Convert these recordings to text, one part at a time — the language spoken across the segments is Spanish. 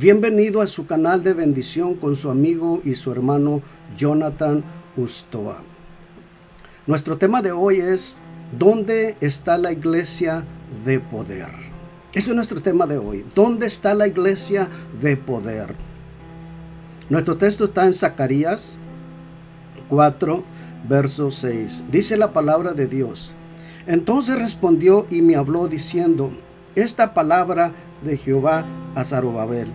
Bienvenido a su canal de bendición con su amigo y su hermano Jonathan Ustoa. Nuestro tema de hoy es: ¿dónde está la iglesia de poder? Ese es nuestro tema de hoy. ¿Dónde está la iglesia de poder? Nuestro texto está en Zacarías 4, verso 6. Dice la palabra de Dios: Entonces respondió y me habló diciendo, esta palabra de Jehová a Zorobabel,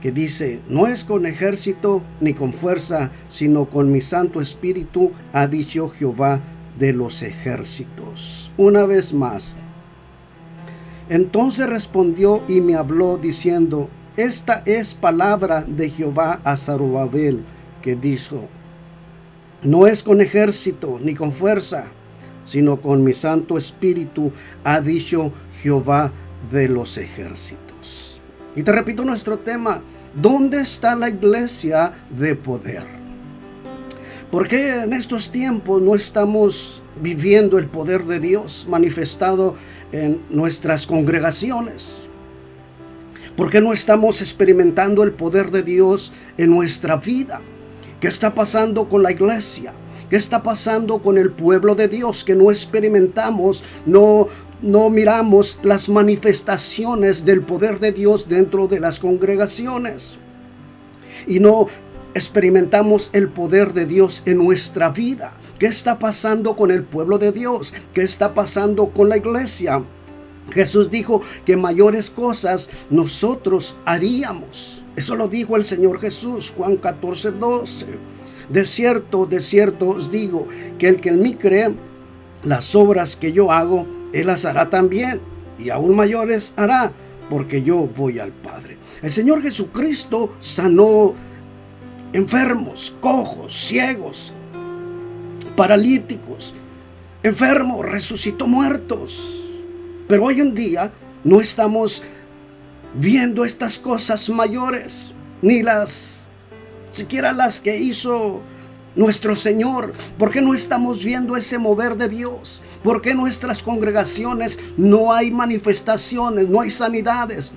que dice, no es con ejército ni con fuerza, sino con mi Santo Espíritu, ha dicho Jehová de los ejércitos. Una vez más. Entonces respondió y me habló diciendo, esta es palabra de Jehová a Zorobabel, que dijo, no es con ejército ni con fuerza, sino con mi Santo Espíritu, ha dicho Jehová de los ejércitos. Y te repito nuestro tema: ¿dónde está la iglesia de poder? ¿Por qué en estos tiempos no estamos viviendo el poder de Dios manifestado en nuestras congregaciones? ¿Por qué no estamos experimentando el poder de Dios en nuestra vida? ¿Qué está pasando con la iglesia? ¿Qué está pasando con el pueblo de Dios? Que no experimentamos, no miramos las manifestaciones del poder de Dios dentro de las congregaciones. Y no experimentamos el poder de Dios en nuestra vida. ¿Qué está pasando con el pueblo de Dios? ¿Qué está pasando con la iglesia? Jesús dijo que mayores cosas nosotros haríamos. Eso lo dijo el Señor Jesús, Juan 14, 12. De cierto os digo, que el que en mí cree, las obras que yo hago, él las hará también, y aún mayores hará, porque yo voy al Padre. El Señor Jesucristo sanó enfermos, cojos, ciegos, paralíticos, enfermos, resucitó muertos. Pero hoy en día no estamos viendo estas cosas mayores, ni siquiera las que hizo nuestro Señor. ¿Por qué no estamos viendo ese mover de Dios? ¿Por qué en nuestras congregaciones no hay manifestaciones, no hay sanidades?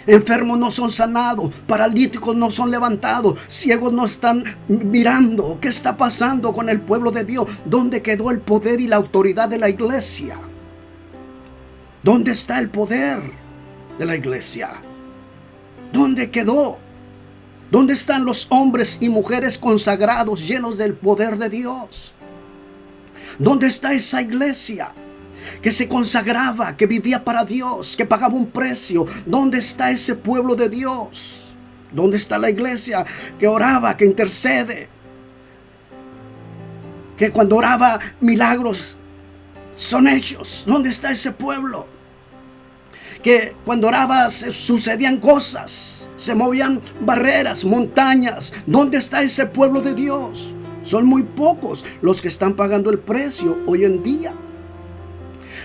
Enfermos no son sanados, paralíticos no son levantados, ciegos no están mirando. ¿Qué está pasando con el pueblo de Dios? ¿Dónde quedó el poder y la autoridad de la iglesia? ¿Dónde está el poder de la iglesia? ¿Dónde quedó? ¿Dónde están los hombres y mujeres consagrados, llenos del poder de Dios? ¿Dónde está esa iglesia que se consagraba, que vivía para Dios, que pagaba un precio? ¿Dónde está ese pueblo de Dios? ¿Dónde está la iglesia que oraba, que intercede? Que cuando oraba milagros son hechos. ¿Dónde está ese pueblo? Que cuando oraba sucedían cosas, se movían barreras, montañas. ¿Dónde está ese pueblo de Dios? Son muy pocos los que están pagando el precio hoy en día.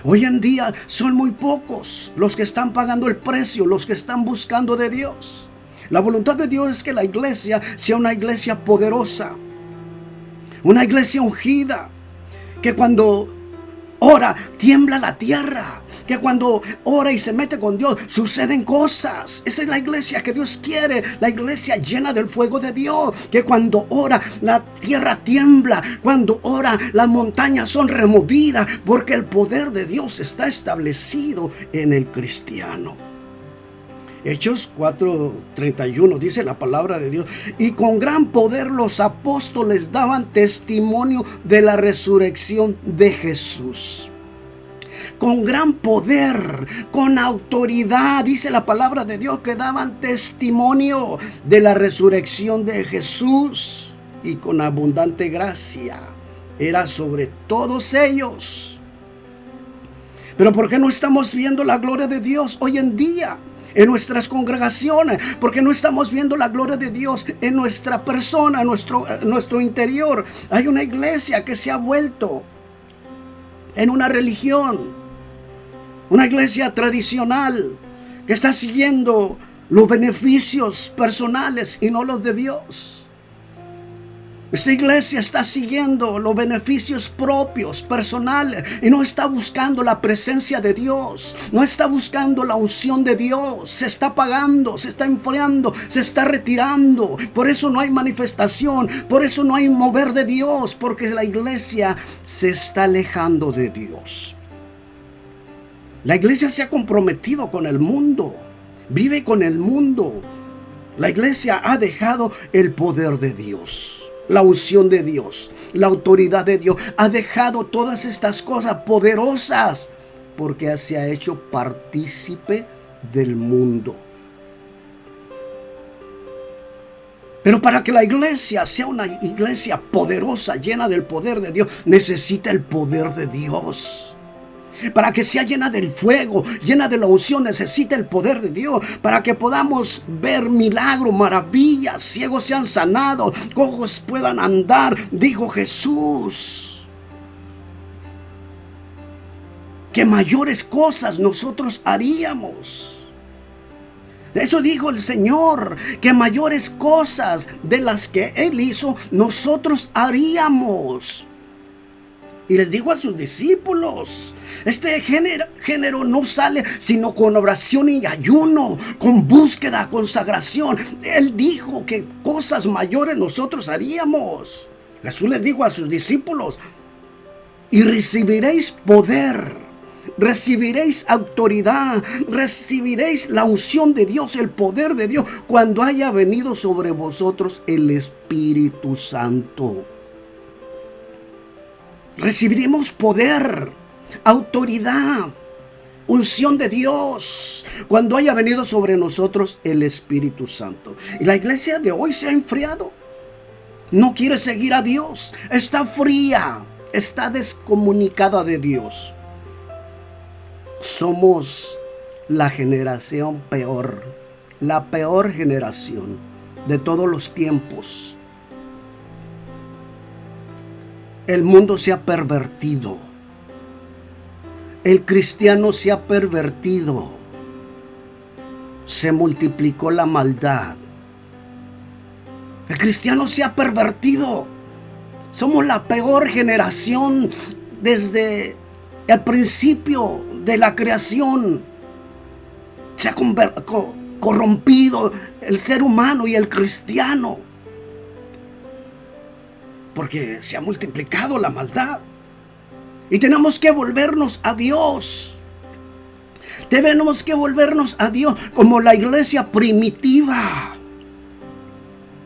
Hoy en día son muy pocos los que están pagando el precio, los que están buscando de Dios. La voluntad de Dios es que la iglesia sea una iglesia poderosa, una iglesia ungida, que cuando ora tiembla la tierra, que cuando ora y se mete con Dios suceden cosas. Esa es la iglesia que Dios quiere, la iglesia llena del fuego de Dios, que cuando ora la tierra tiembla, cuando ora las montañas son removidas, porque el poder de Dios está establecido en el cristiano. Hechos 4:31 dice la palabra de Dios: y con gran poder los apóstoles daban testimonio de la resurrección de Jesús. Con gran poder, con autoridad, dice la palabra de Dios, que daban testimonio de la resurrección de Jesús, y con abundante gracia era sobre todos ellos. Pero ¿por qué no estamos viendo la gloria de Dios hoy en día en nuestras congregaciones? Porque no estamos viendo la gloria de Dios en nuestra persona, en nuestro interior. Hay una iglesia que se ha vuelto en una religión, una iglesia tradicional que está siguiendo los beneficios personales y no los de Dios. Esta iglesia está siguiendo los beneficios propios, personales, y no está buscando la presencia de Dios, no está buscando la unción de Dios. Se está apagando, se está enfriando, se está retirando. Por eso no hay manifestación, por eso no hay mover de Dios, porque la iglesia se está alejando de Dios. La iglesia se ha comprometido con el mundo, vive con el mundo. La iglesia ha dejado el poder de Dios, la unción de Dios, la autoridad de Dios. Ha dejado todas estas cosas poderosas porque se ha hecho partícipe del mundo. Pero para que la iglesia sea una iglesia poderosa, llena del poder de Dios, necesita el poder de Dios. Para que sea llena del fuego, llena de la unción, necesita el poder de Dios. Para que podamos ver milagros, maravillas, ciegos sean sanados, cojos puedan andar, dijo Jesús. Que mayores cosas nosotros haríamos. Eso dijo el Señor, que mayores cosas de las que Él hizo, nosotros haríamos. Y les dijo a sus discípulos, este género no sale sino con oración y ayuno, con búsqueda, consagración. Él dijo que cosas mayores nosotros haríamos. Jesús les dijo a sus discípulos, y recibiréis poder, recibiréis autoridad, recibiréis la unción de Dios, el poder de Dios, cuando haya venido sobre vosotros el Espíritu Santo. Recibiremos poder, autoridad, unción de Dios cuando haya venido sobre nosotros el Espíritu Santo. Y la iglesia de hoy se ha enfriado. No quiere seguir a Dios. Está fría, está descomunicada de Dios. Somos la generación peor, la peor generación de todos los tiempos. El mundo se ha pervertido. El cristiano se ha pervertido. Se multiplicó la maldad. El cristiano se ha pervertido. Somos la peor generación desde el principio de la creación. Se ha corrompido el ser humano y el cristiano. Porque se ha multiplicado la maldad. Y tenemos que volvernos a Dios. Tenemos que volvernos a Dios como la iglesia primitiva.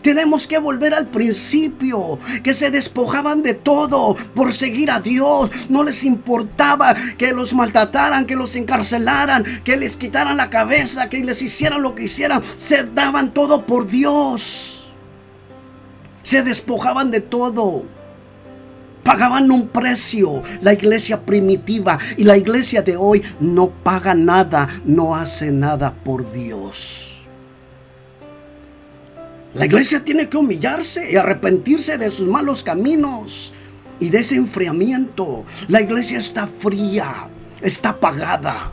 Tenemos que volver al principio, que se despojaban de todo por seguir a Dios. No les importaba que los maltrataran, que los encarcelaran, que les quitaran la cabeza, que les hicieran lo que hicieran. Se daban todo por Dios. Se despojaban de todo. Pagaban un precio. La iglesia primitiva y la iglesia de hoy no paga nada, no hace nada por Dios. La iglesia tiene que humillarse y arrepentirse de sus malos caminos y de ese enfriamiento. La iglesia está fría, está apagada.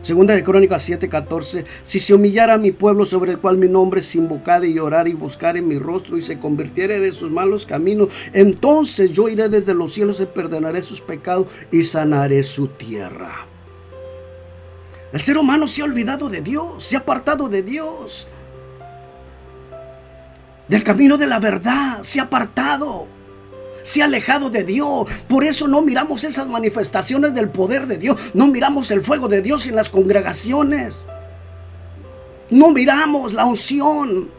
Segunda de Crónicas 7:14. Si se humillara mi pueblo sobre el cual mi nombre se invocare y orare y buscare mi rostro y se convirtiere de sus malos caminos, entonces yo iré desde los cielos y perdonaré sus pecados y sanaré su tierra. El ser humano se ha olvidado de Dios, se ha apartado de Dios, del camino de la verdad, se ha apartado. Se ha alejado de Dios. Por eso no miramos esas manifestaciones del poder de Dios. No miramos el fuego de Dios en las congregaciones. No miramos la unción.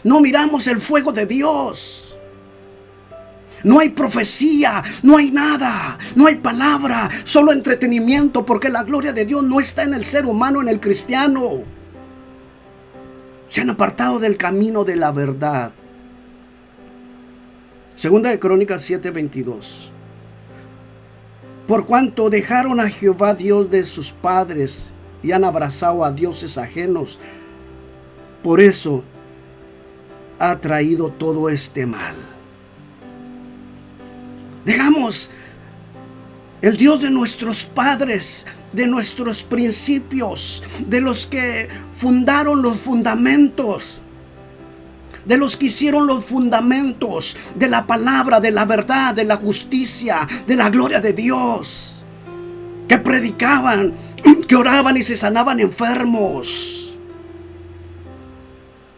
No miramos el fuego de Dios. No hay profecía, no hay nada, no hay palabra, solo entretenimiento, porque la gloria de Dios no está en el ser humano, en el cristiano. Se han apartado del camino de la verdad. Segunda de Crónicas 7:22. Por cuanto dejaron a Jehová Dios de sus padres y han abrazado a dioses ajenos, por eso ha traído todo este mal. Dejamos el Dios de nuestros padres, de nuestros principios, de los que fundaron los fundamentos. de los que hicieron los fundamentos de la palabra, de la verdad, de la justicia, de la gloria de Dios, que predicaban, que oraban y se sanaban enfermos.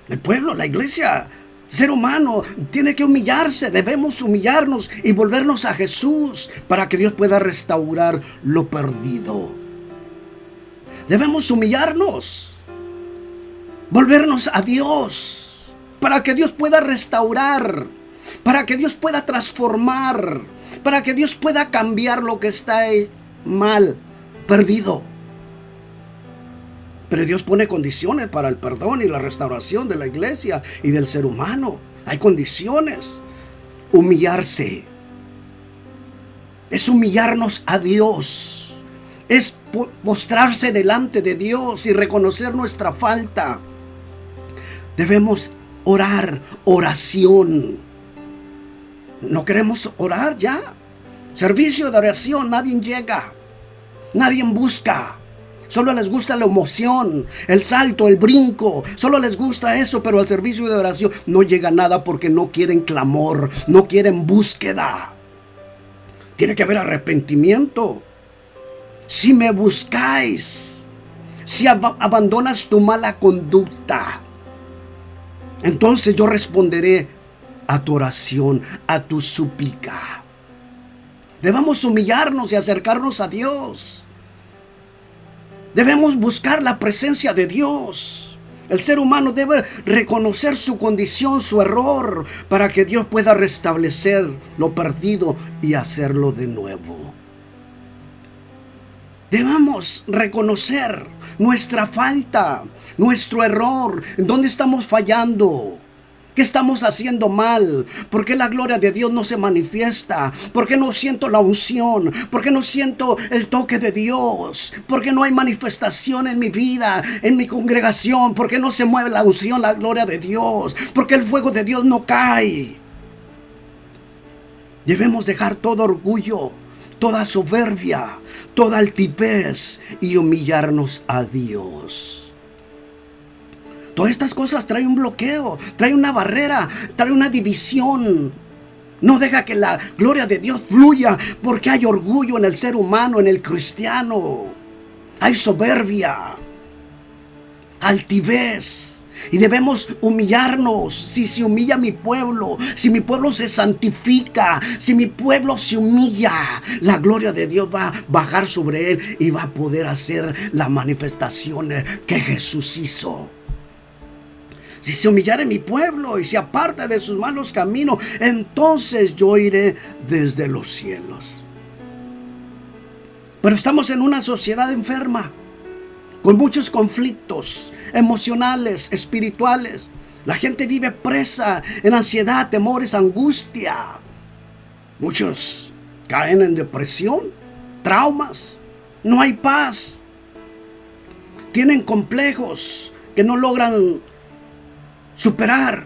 El pueblo, la iglesia, ser humano tiene que humillarse. Debemos humillarnos y volvernos a Jesús para que Dios pueda restaurar lo perdido. Debemos humillarnos, volvernos a Dios para que Dios pueda restaurar, para que Dios pueda transformar, para que Dios pueda cambiar lo que está mal, perdido. Pero Dios pone condiciones para el perdón y la restauración de la iglesia y del ser humano. Hay condiciones. Humillarse es humillarnos a Dios. Es postrarse delante de Dios y reconocer nuestra falta. Debemos orar, oración. No queremos orar ya. Servicio de oración, nadie llega, nadie busca. Solo les gusta la emoción, el salto, el brinco. Solo les gusta eso, pero al servicio de oración no llega nada porque no quieren clamor, no quieren búsqueda. Tiene que haber arrepentimiento. Si me buscáis, si abandonas tu mala conducta, entonces yo responderé a tu oración, a tu súplica. Debemos humillarnos y acercarnos a Dios. Debemos buscar la presencia de Dios. El ser humano debe reconocer su condición, su error, para que Dios pueda restablecer lo perdido y hacerlo de nuevo. Debemos reconocer nuestra falta, nuestro error, en dónde estamos fallando. ¿Qué estamos haciendo mal? ¿Por qué la gloria de Dios no se manifiesta? ¿Por qué no siento la unción? ¿Por qué no siento el toque de Dios? ¿Por qué no hay manifestación en mi vida, en mi congregación? ¿Por qué no se mueve la unción, la gloria de Dios? ¿Por qué el fuego de Dios no cae? Debemos dejar todo orgullo, toda soberbia, toda altivez y humillarnos a Dios. Todas estas cosas traen un bloqueo, traen una barrera, traen una división. No deja que la gloria de Dios fluya porque hay orgullo en el ser humano, en el cristiano. Hay soberbia, altivez. Y debemos humillarnos. Si se humilla mi pueblo, si mi pueblo se santifica, si mi pueblo se humilla, la gloria de Dios va a bajar sobre él y va a poder hacer las manifestaciones que Jesús hizo. Si se humillare mi pueblo y se aparta de sus malos caminos, entonces yo iré desde los cielos. Pero estamos en una sociedad enferma, con muchos conflictos emocionales, espirituales. La gente vive presa en ansiedad, temores, angustia. Muchos caen en depresión, traumas. No hay paz. Tienen complejos que no logran superar,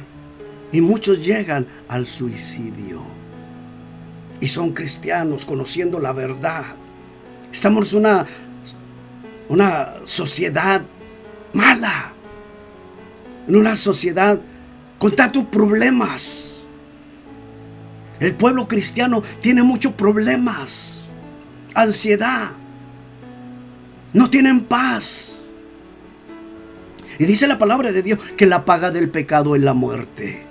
y muchos llegan al suicidio. Y son cristianos conociendo la verdad. Estamos en una sociedad mala, en una sociedad con tantos problemas. El pueblo cristiano tiene muchos problemas, ansiedad, no tienen paz. Y dice la palabra de Dios que la paga del pecado es la muerte.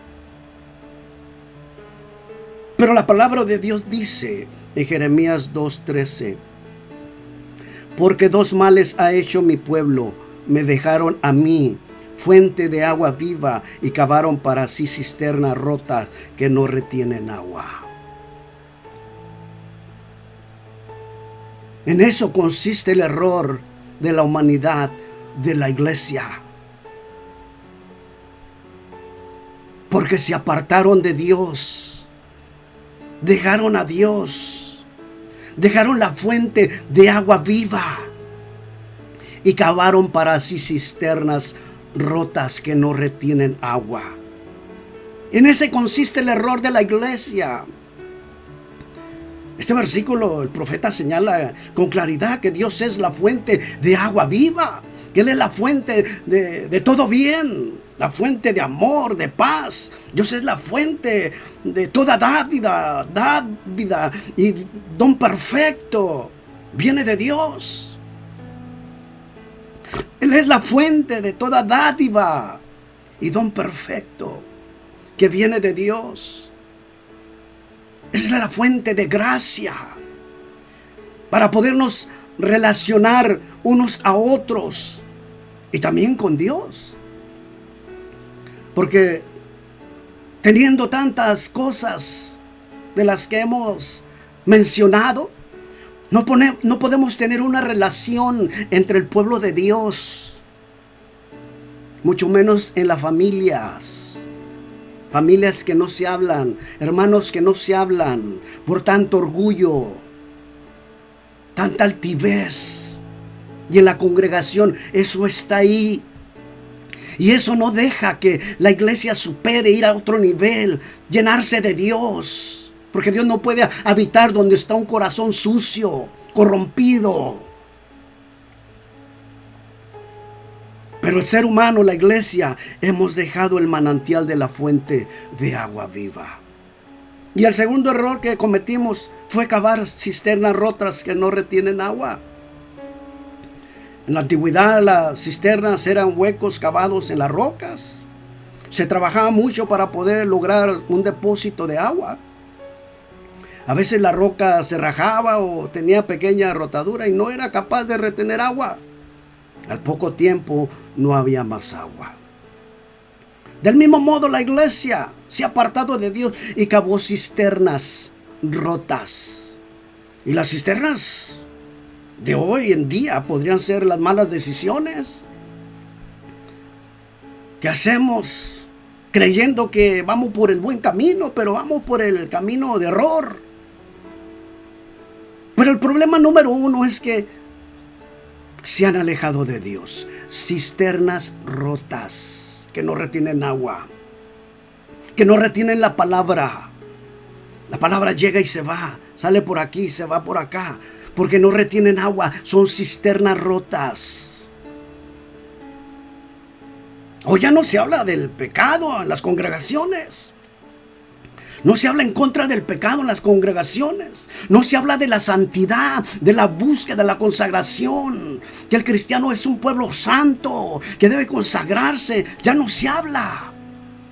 Pero la palabra de Dios dice en Jeremías 2:13: porque dos males ha hecho mi pueblo. Me dejaron a mí fuente de agua viva y cavaron para sí cisternas rotas que no retienen agua. En eso consiste el error de la humanidad, de la iglesia. Porque se apartaron de Dios, dejaron a Dios, dejaron la fuente de agua viva y cavaron para sí cisternas rotas que no retienen agua. En ese consiste el error de la iglesia. Este versículo, el profeta señala con claridad que Dios es la fuente de agua viva, que Él es la fuente de todo bien. la fuente de amor, de paz. Dios es la fuente de toda dávida y don perfecto. Viene de Dios. Él es la fuente de toda dádiva y don perfecto que viene de Dios. Es la fuente de gracia para podernos relacionar unos a otros y también con Dios. Porque teniendo tantas cosas de las que hemos mencionado, no podemos tener una relación entre el pueblo de Dios, mucho menos en las familias. Familias que no se hablan, hermanos que no se hablan por tanto orgullo, tanta altivez. Y en la congregación eso está ahí. Y eso no deja que la iglesia supere, ir a otro nivel, llenarse de Dios. Porque Dios no puede habitar donde está un corazón sucio, corrompido. Pero el ser humano, la iglesia, hemos dejado el manantial de la fuente de agua viva. Y el segundo error que cometimos fue cavar cisternas rotas que no retienen agua. En la antigüedad las cisternas eran huecos cavados en las rocas. Se trabajaba mucho para poder lograr un depósito de agua. A veces la roca se rajaba o tenía pequeña rotadura y no era capaz de retener agua. Al poco tiempo no había más agua. Del mismo modo la iglesia se ha apartado de Dios y cavó cisternas rotas. Y las cisternas de hoy en día podrían ser las malas decisiones que hacemos creyendo que vamos por el buen camino, pero vamos por el camino de error. Pero el problema número uno es que se han alejado de Dios. Cisternas rotas que no retienen agua, que no retienen la palabra. La palabra llega y se va, sale por aquí, se va por acá, porque no retienen agua. Son cisternas rotas. Hoy ya no se habla del pecado en las congregaciones. No se habla en contra del pecado en las congregaciones. No se habla de la santidad, de la búsqueda, de la consagración. Que el cristiano es un pueblo santo, que debe consagrarse. Ya no se habla.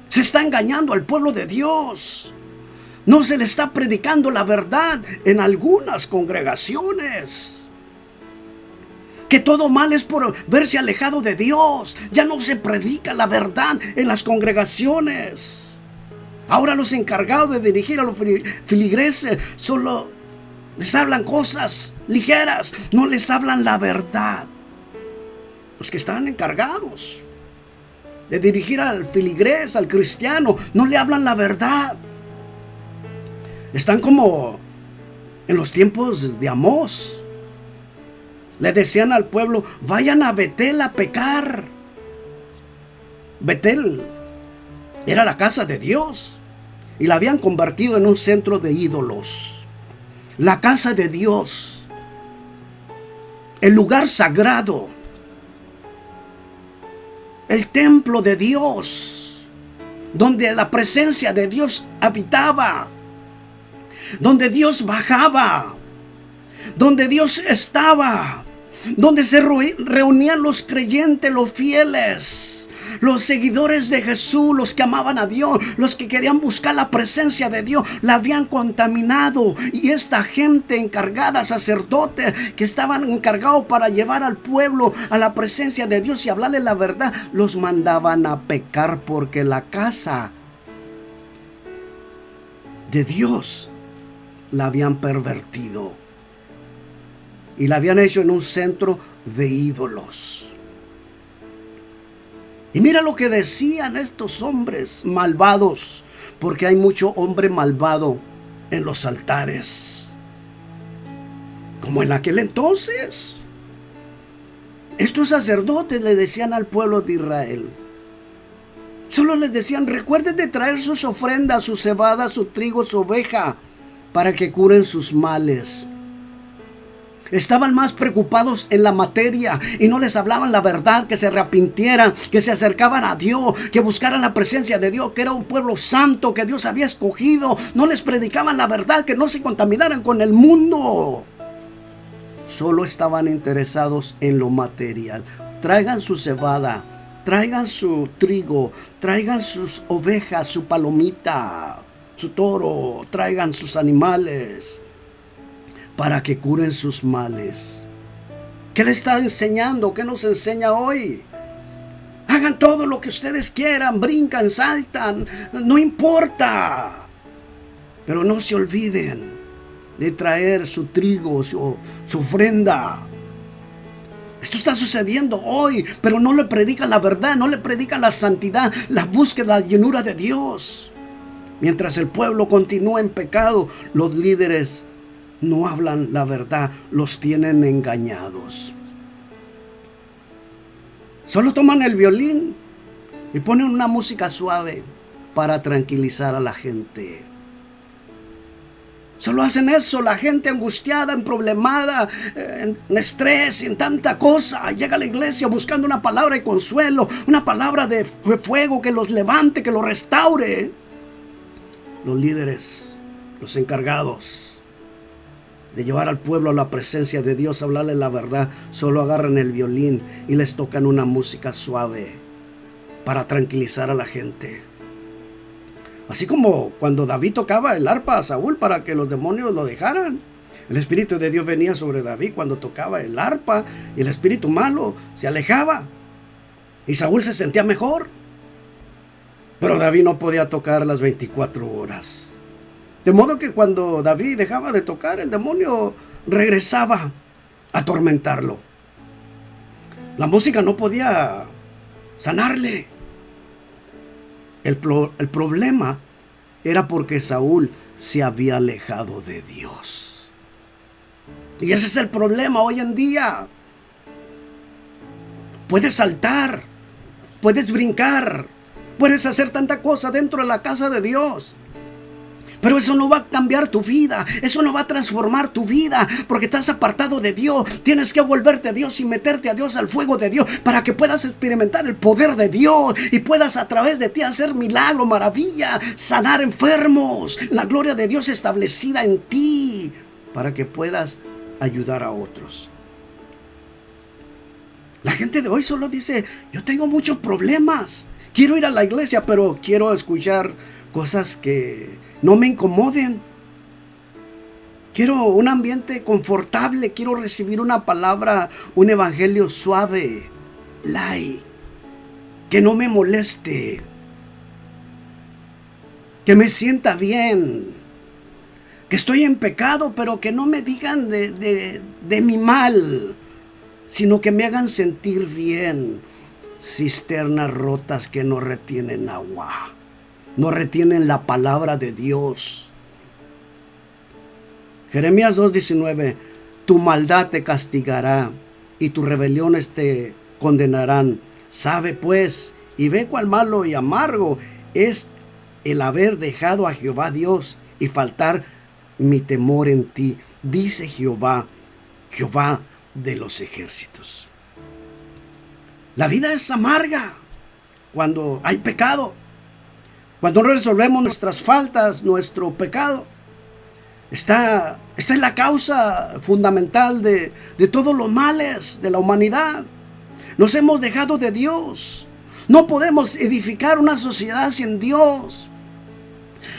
Se está engañando al pueblo de Dios. No se le está predicando la verdad en algunas congregaciones. Que todo mal es por verse alejado de Dios. Ya no se predica la verdad en las congregaciones. Ahora los encargados de dirigir a los feligreses solo les hablan cosas ligeras, no les hablan la verdad. Los que están encargados de dirigir al feligrés, al cristiano, no le hablan la verdad. Están como en los tiempos de Amós. Le decían al pueblo, vayan a Betel a pecar. Betel era la casa de Dios y la habían convertido en un centro de ídolos. La casa de Dios, el lugar sagrado, el templo de Dios, donde la presencia de Dios habitaba, donde Dios bajaba, donde Dios estaba, donde se reunían los creyentes, los fieles, los seguidores de Jesús, los que amaban a Dios, los que querían buscar la presencia de Dios, la habían contaminado. Y esta gente encargada, sacerdotes, que estaban encargados para llevar al pueblo a la presencia de Dios y hablarle la verdad, los mandaban a pecar porque la casa de Dios la habían pervertido y la habían hecho en un centro de ídolos. Y mira lo que decían estos hombres malvados, porque hay mucho hombre malvado en los altares, como en aquel entonces. Estos sacerdotes le decían al pueblo de Israel, solo les decían, recuerden de traer sus ofrendas, su cebada, su trigo, su oveja, para que curen sus males. Estaban más preocupados en la materia y no les hablaban la verdad, que se arrepintieran, que se acercaban a Dios, que buscaran la presencia de Dios, que era un pueblo santo, que Dios había escogido. No les predicaban la verdad, que no se contaminaran con el mundo. Solo estaban interesados en lo material. Traigan su cebada, traigan su trigo, traigan sus ovejas, su palomita, su toro, traigan sus animales para que curen sus males. ¿Qué le está enseñando? ¿Qué nos enseña hoy? Hagan todo lo que ustedes quieran, brincan, saltan, no importa. Pero no se olviden de traer su trigo, su ofrenda. Esto está sucediendo hoy, pero no le predican la verdad, no le predican la santidad, la búsqueda, la llenura de Dios. Mientras el pueblo continúa en pecado, los líderes no hablan la verdad, los tienen engañados. Solo toman el violín y ponen una música suave para tranquilizar a la gente. Solo hacen eso, la gente angustiada, emproblemada, en estrés, en tanta cosa. Llega a la iglesia buscando una palabra de consuelo, una palabra de fuego que los levante, que los restaure. Los líderes, los encargados de llevar al pueblo a la presencia de Dios, hablarle la verdad, solo agarran el violín y les tocan una música suave para tranquilizar a la gente. Así como cuando David tocaba el arpa a Saúl para que los demonios lo dejaran. El Espíritu de Dios venía sobre David cuando tocaba el arpa y el espíritu malo se alejaba y Saúl se sentía mejor. Pero David no podía tocar las 24 horas. De modo que cuando David dejaba de tocar, el demonio regresaba a atormentarlo. La música no podía sanarle. El problema era porque Saúl se había alejado de Dios. Y ese es el problema hoy en día. Puedes saltar, puedes brincar, puedes hacer tanta cosa dentro de la casa de Dios. Pero eso no va a cambiar tu vida, eso no va a transformar tu vida, porque estás apartado de Dios. Tienes que volverte a Dios y meterte a Dios, al fuego de Dios, para que puedas experimentar el poder de Dios y puedas a través de ti hacer milagro, maravilla, sanar enfermos, la gloria de Dios establecida en ti, para que puedas ayudar a otros. La gente de hoy solo dice: yo tengo muchos problemas, quiero ir a la iglesia, pero quiero escuchar cosas que no me incomoden. Quiero un ambiente confortable, quiero recibir una palabra, un evangelio suave, light, que no me moleste, que me sienta bien, que estoy en pecado, pero que no me digan de mi mal, sino que me hagan sentir bien. Cisternas rotas que no retienen agua, no retienen la palabra de Dios. Jeremías 2:19: tu maldad te castigará y tus rebeliones te condenarán. Sabe pues y ve cuál malo y amargo es el haber dejado a Jehová Dios y faltar mi temor en ti, dice Jehová, Jehová de los ejércitos. La vida es amarga cuando hay pecado, cuando no resolvemos nuestras faltas, nuestro pecado. Esta es la causa fundamental de todos los males de la humanidad. Nos hemos dejado de Dios. No podemos edificar una sociedad sin Dios.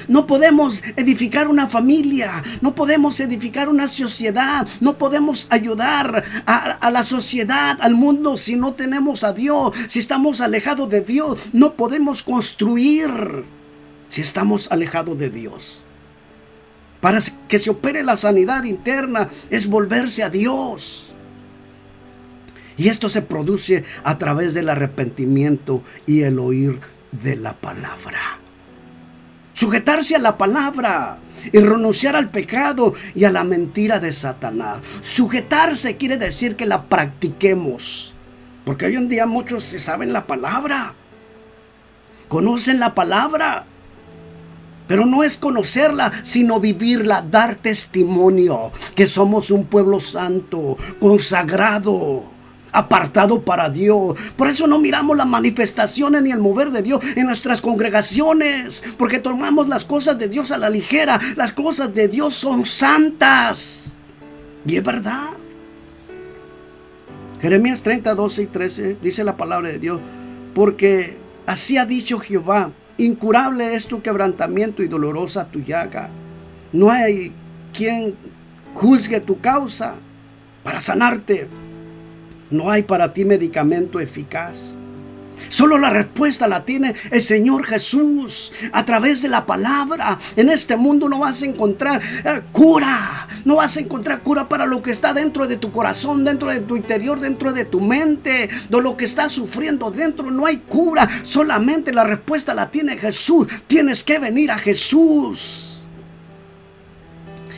No podemos edificar una familia, no podemos edificar una sociedad, no podemos ayudar a la sociedad, al mundo, si no tenemos a Dios. Si estamos alejados de Dios, no podemos construir si estamos alejados de Dios. Para que se opere la sanidad interna es volverse a Dios. Y esto se produce a través del arrepentimiento y el oír de la palabra. Sujetarse a la palabra y renunciar al pecado y a la mentira de Satanás. Sujetarse quiere decir que la practiquemos. Porque hoy en día muchos se saben la palabra, conocen la palabra, Pero no es conocerla, sino vivirla, dar testimonio que somos un pueblo santo, consagrado, apartado para Dios. Por eso no miramos las manifestaciones ni el mover de Dios en nuestras congregaciones, porque tomamos las cosas de Dios a la ligera. Las cosas de Dios son santas. Y es verdad. Jeremías 30, 12 y 13 dice la palabra de Dios: porque así ha dicho Jehová, incurable es tu quebrantamiento y dolorosa tu llaga. No hay quien juzgue tu causa para sanarte. No hay para ti medicamento eficaz. Solo la respuesta la tiene el Señor Jesús a través de la palabra. En este mundo no vas a encontrar cura. No vas a encontrar cura para lo que está dentro de tu corazón, dentro de tu interior, dentro de tu mente, de lo que estás sufriendo dentro. No hay cura. Solamente la respuesta la tiene Jesús. Tienes que venir a Jesús.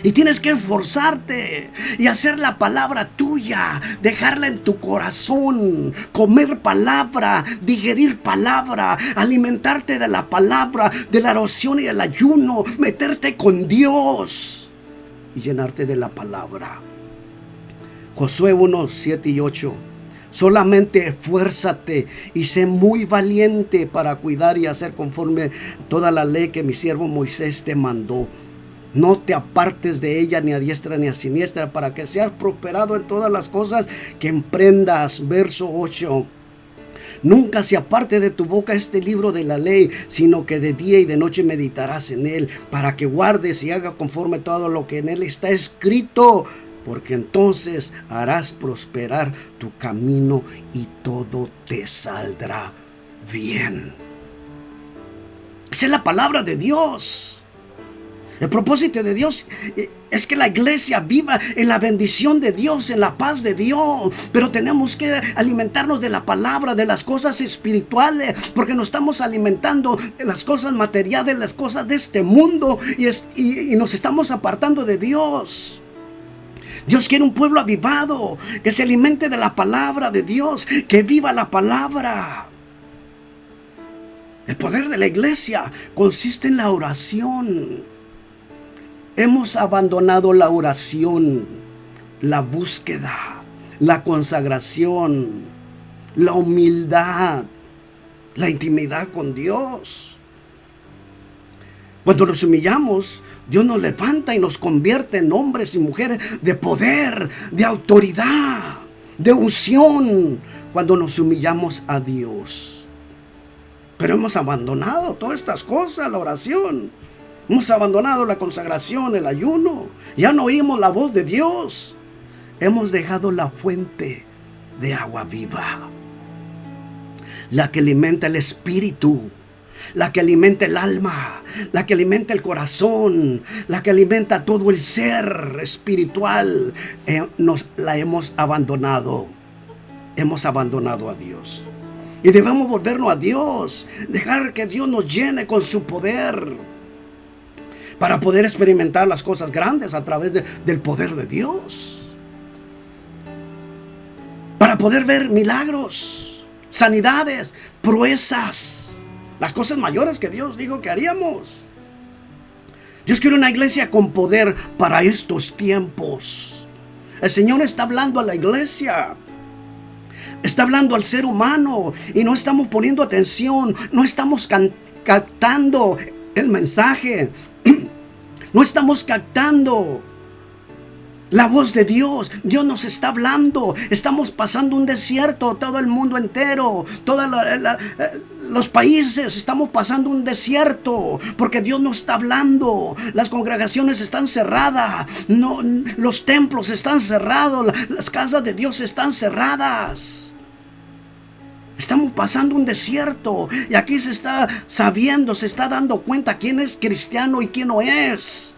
Y tienes que esforzarte y hacer la palabra tuya, dejarla en tu corazón, comer palabra, digerir palabra, alimentarte de la palabra, de la oración y del ayuno, meterte con Dios y llenarte de la palabra. Josué 1, 7 y 8. Solamente esfuérzate y sé muy valiente para cuidar y hacer conforme toda la ley que mi siervo Moisés te mandó. No te apartes de ella ni a diestra ni a siniestra, para que seas prosperado en todas las cosas que emprendas. Verso 8. Nunca se aparte de tu boca este libro de la ley, sino que de día y de noche meditarás en él, para que guardes y hagas conforme todo lo que en él está escrito, porque entonces harás prosperar tu camino y todo te saldrá bien. Esa es la palabra de Dios. El propósito de Dios es que la iglesia viva en la bendición de Dios, en la paz de Dios. Pero tenemos que alimentarnos de la palabra, de las cosas espirituales, porque nos estamos alimentando de las cosas materiales, de las cosas de este mundo, y nos estamos apartando de Dios. Dios quiere un pueblo avivado, que se alimente de la palabra de Dios, que viva la palabra. El poder de la iglesia consiste en la oración. Hemos abandonado la oración, la búsqueda, la consagración, la humildad, la intimidad con Dios. Cuando nos humillamos, Dios nos levanta y nos convierte en hombres y mujeres de poder, de autoridad, de unción, cuando nos humillamos a Dios. Pero hemos abandonado todas estas cosas, la oración. Hemos abandonado la consagración, el ayuno. Ya no oímos la voz de Dios. Hemos dejado la fuente de agua viva, la que alimenta el espíritu, la que alimenta el alma, la que alimenta el corazón, la que alimenta todo el ser espiritual. La hemos abandonado. Hemos abandonado a Dios. Y debemos volvernos a Dios, dejar que Dios nos llene con su poder, para poder experimentar las cosas grandes a través del poder de Dios. Para poder ver milagros, sanidades, proezas, las cosas mayores que Dios dijo que haríamos. Dios quiere una iglesia con poder para estos tiempos. El Señor está hablando a la iglesia. Está hablando al ser humano y no estamos poniendo atención, no estamos captando el mensaje. No estamos captando la voz de Dios. Dios nos está hablando. Estamos pasando un desierto, todo el mundo entero, todos los países estamos pasando un desierto, porque Dios nos está hablando. Las congregaciones están cerradas, los templos están cerrados, las casas de Dios están cerradas. Estamos pasando un desierto y aquí se está sabiendo, se está dando cuenta quién es cristiano y quién no es.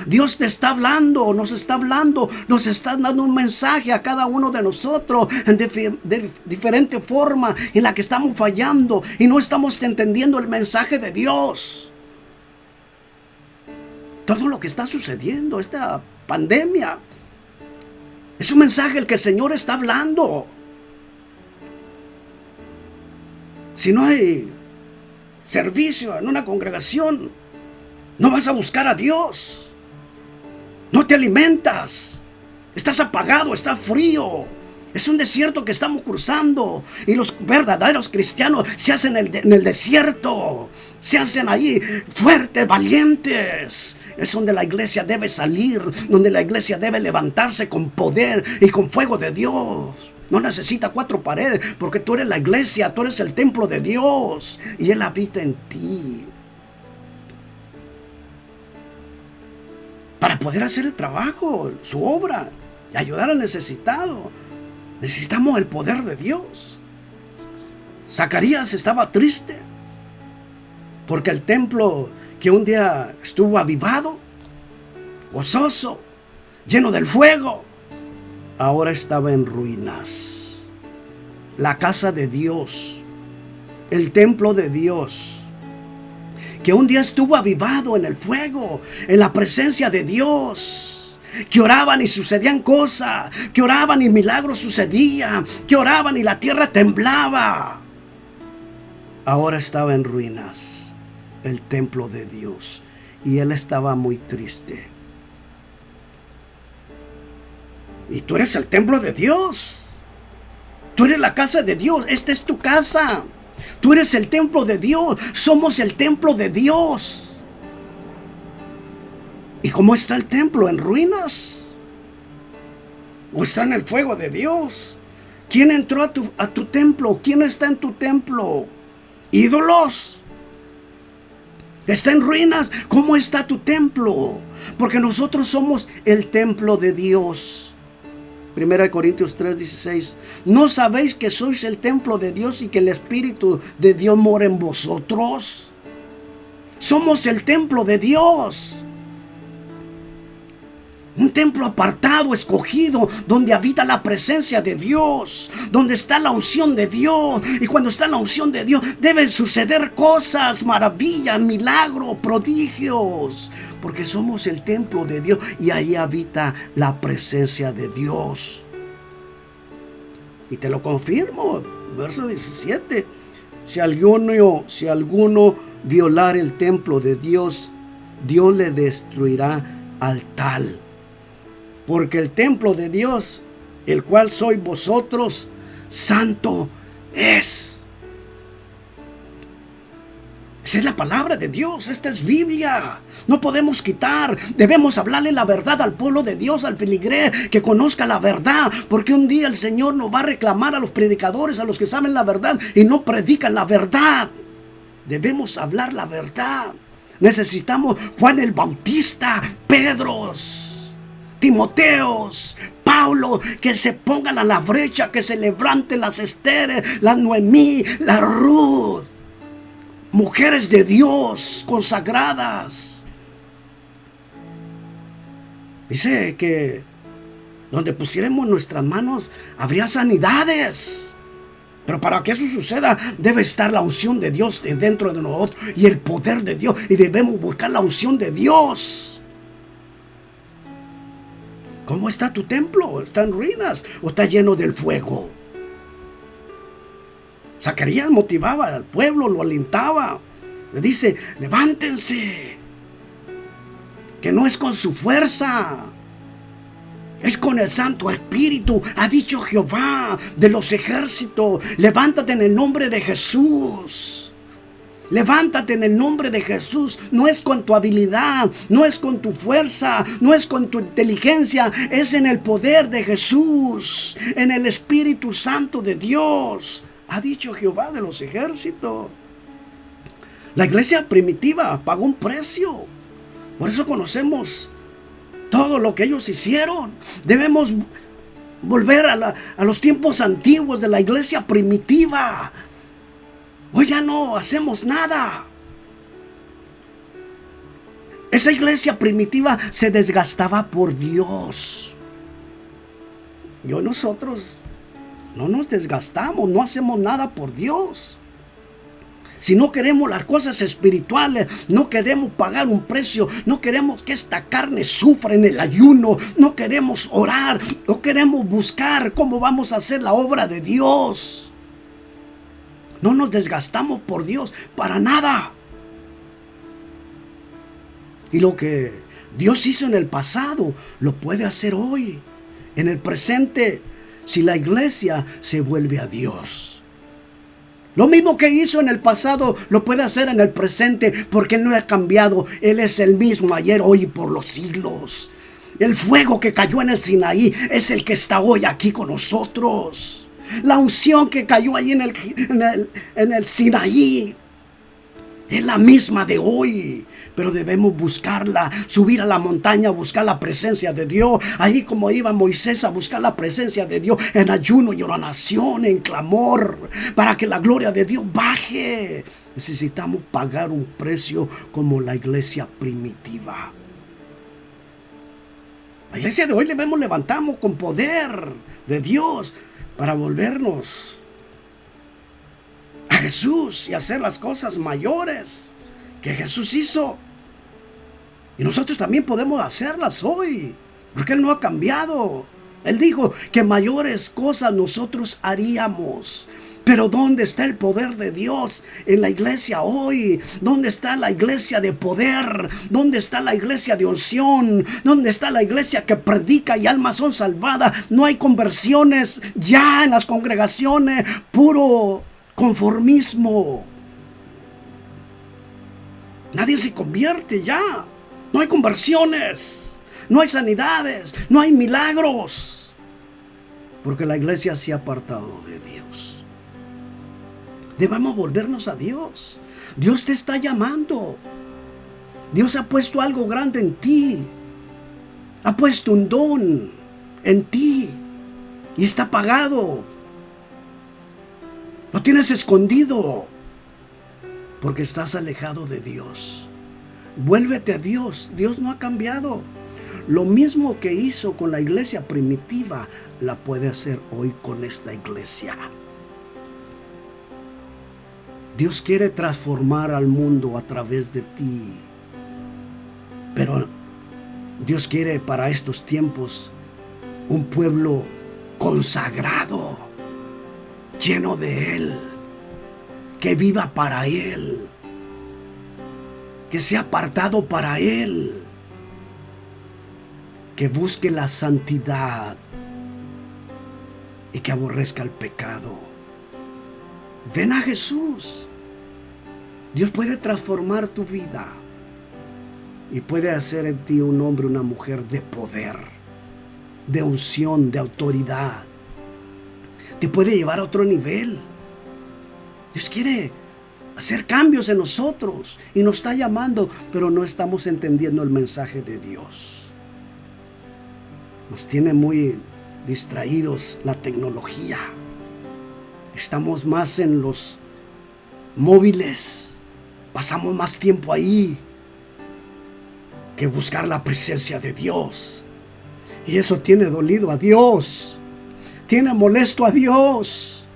Dios te está hablando, nos está dando un mensaje a cada uno de nosotros de diferente forma en la que estamos fallando y no estamos entendiendo el mensaje de Dios. Todo lo que está sucediendo, esta pandemia, es un mensaje el que el Señor está hablando. Si no hay servicio en una congregación, No vas a buscar a Dios. No te alimentas. Estás apagado, estás frío. Es un desierto que estamos cruzando. Y los verdaderos cristianos se hacen en el desierto. Se hacen ahí fuertes, valientes. Es donde la iglesia debe salir. Donde la iglesia debe levantarse con poder y con fuego de Dios. No necesita 4 paredes, porque tú eres la iglesia, tú eres el templo de Dios. Y Él habita en ti. Para poder hacer el trabajo, su obra, y ayudar al necesitado, necesitamos el poder de Dios. Zacarías estaba triste porque el templo que un día estuvo avivado, gozoso, lleno del fuego, ahora estaba en ruinas. La casa de Dios, el templo de Dios, que un día estuvo avivado en el fuego, en la presencia de Dios, que oraban y sucedían cosas, que oraban y milagros sucedían, que oraban y la tierra temblaba. Ahora estaba en ruinas el templo de Dios, y él estaba muy triste. Y tú eres el templo de Dios. Tú eres la casa de Dios. Esta es tu casa. Tú eres el templo de Dios. Somos el templo de Dios. ¿Y cómo está el templo? ¿En ruinas? ¿O está en el fuego de Dios? ¿Quién entró a tu templo? ¿Quién está en tu templo? ¿Ídolos? ¿Está en ruinas? ¿Cómo está tu templo? Porque nosotros somos el templo de Dios. 1 Corintios 3:16. ¿No sabéis que sois el templo de Dios y que el Espíritu de Dios mora en vosotros? Somos el templo de Dios. Un templo apartado, escogido, donde habita la presencia de Dios, donde está la unción de Dios. Y cuando está la unción de Dios, deben suceder cosas, maravillas, milagros, prodigios. Porque somos el templo de Dios y ahí habita la presencia de Dios. Y te lo confirmo, verso 17. Si alguno violar el templo de Dios, Dios le destruirá al tal. Porque el templo de Dios, el cual sois vosotros, santo es. Esa es la palabra de Dios, esta es Biblia. No podemos quitar, debemos hablarle la verdad al pueblo de Dios, al filigrés, que conozca la verdad. Porque un día el Señor nos va a reclamar a los predicadores, a los que saben la verdad y no predican la verdad. Debemos hablar la verdad. Necesitamos Juan el Bautista, Pedros, Timoteos, Pablo, que se pongan a la brecha, que se levanten las Esteres, las Noemí, la Ruth, mujeres de Dios consagradas. Dice que donde pusiéramos nuestras manos habría sanidades. Pero para que eso suceda debe estar la unción de Dios dentro de nosotros y el poder de Dios, y debemos buscar la unción de Dios. ¿Cómo está tu templo? ¿Está en ruinas o está lleno del fuego? Zacarías motivaba al pueblo, lo alentaba. Le dice, levántense. Que no es con su fuerza, es con el Santo Espíritu, ha dicho Jehová de los ejércitos. Levántate en el nombre de Jesús. Levántate en el nombre de Jesús. No es con tu habilidad, no es con tu fuerza, no es con tu inteligencia. Es en el poder de Jesús, en el Espíritu Santo de Dios, ha dicho Jehová de los ejércitos. La iglesia primitiva pagó un precio. Por eso conocemos todo lo que ellos hicieron. Debemos volver a los tiempos antiguos de la iglesia primitiva. Hoy ya no hacemos nada. Esa iglesia primitiva se desgastaba por Dios. Nosotros no nos desgastamos, no hacemos nada por Dios. Si no queremos las cosas espirituales, no queremos pagar un precio, no queremos que esta carne sufra en el ayuno, no queremos orar, no queremos buscar cómo vamos a hacer la obra de Dios. No nos desgastamos por Dios para nada. Y lo que Dios hizo en el pasado, lo puede hacer hoy, en el presente, si la iglesia se vuelve a Dios. Lo mismo que hizo en el pasado, lo puede hacer en el presente, porque Él no ha cambiado. Él es el mismo ayer, hoy y por los siglos. El fuego que cayó en el Sinaí es el que está hoy aquí con nosotros. La unción que cayó ahí en el Sinaí es la misma de hoy, pero debemos buscarla, subir a la montaña, buscar la presencia de Dios. Ahí como iba Moisés a buscar la presencia de Dios en ayuno y oración, en clamor, para que la gloria de Dios baje. Necesitamos pagar un precio como la iglesia primitiva. La iglesia de hoy levantamos con poder de Dios para volvernos a Jesús y hacer las cosas mayores que Jesús hizo. Y nosotros también podemos hacerlas hoy, porque Él no ha cambiado. Él dijo que mayores cosas nosotros haríamos. Pero ¿dónde está el poder de Dios en la iglesia hoy? ¿Dónde está la iglesia de poder? ¿Dónde está la iglesia de unción? ¿Dónde está la iglesia que predica y almas son salvadas? No hay conversiones ya en las congregaciones, puro conformismo. Nadie se convierte ya. No hay conversiones, no hay sanidades, no hay milagros, porque la iglesia se ha apartado de Dios. Debemos volvernos a Dios. Dios te está llamando. Dios ha puesto algo grande en ti. Ha puesto un don en ti y está pagado. Lo tienes escondido porque estás alejado de Dios. Vuélvete a Dios. Dios no ha cambiado. Lo mismo que hizo con la iglesia primitiva, la puede hacer hoy con esta iglesia. Dios quiere transformar al mundo a través de ti. Pero Dios quiere para estos tiempos un pueblo consagrado, lleno de Él, que viva para Él, que sea apartado para Él, que busque la santidad y que aborrezca el pecado. Ven a Jesús. Dios puede transformar tu vida y puede hacer en ti un hombre, una mujer de poder, de unción, de autoridad. Te puede llevar a otro nivel. Dios quiere hacer cambios en nosotros y nos está llamando, pero no estamos entendiendo el mensaje de Dios. Nos tiene muy distraídos la tecnología. Estamos más en los móviles. Pasamos más tiempo ahí que buscar la presencia de Dios. Y eso tiene dolido a Dios. Tiene molesto a Dios.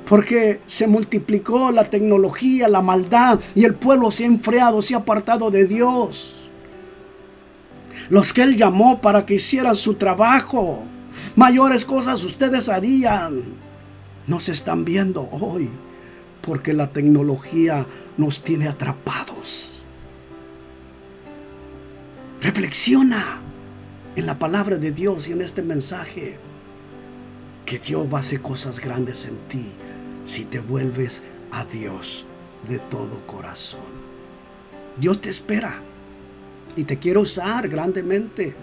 Porque se multiplicó la tecnología, la maldad, y el pueblo se ha enfriado, se ha apartado de Dios. Los que Él llamó para que hicieran su trabajo, mayores cosas ustedes harían, no se están viendo hoy, porque la tecnología nos tiene atrapados. Reflexiona en la palabra de Dios y en este mensaje, que Dios va a hacer cosas grandes en ti si te vuelves a Dios de todo corazón. Dios te espera y te quiere usar grandemente.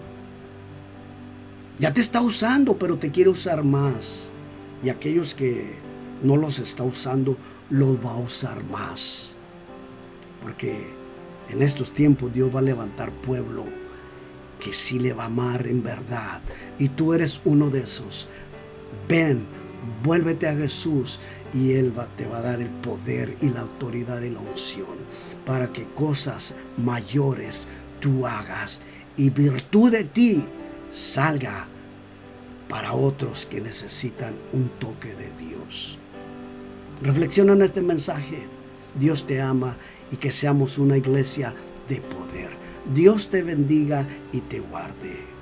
Ya te está usando, pero te quiere usar más. Y aquellos que no los está usando, los va a usar más. Porque en estos tiempos Dios va a levantar pueblo que sí le va a amar en verdad. Y tú eres uno de esos. Ven, vuélvete a Jesús y Él te va a dar el poder y la autoridad y la unción para que cosas mayores tú hagas y virtud de ti salga para otros que necesitan un toque de Dios. Reflexiona en este mensaje. Dios te ama y que seamos una iglesia de poder. Dios te bendiga y te guarde.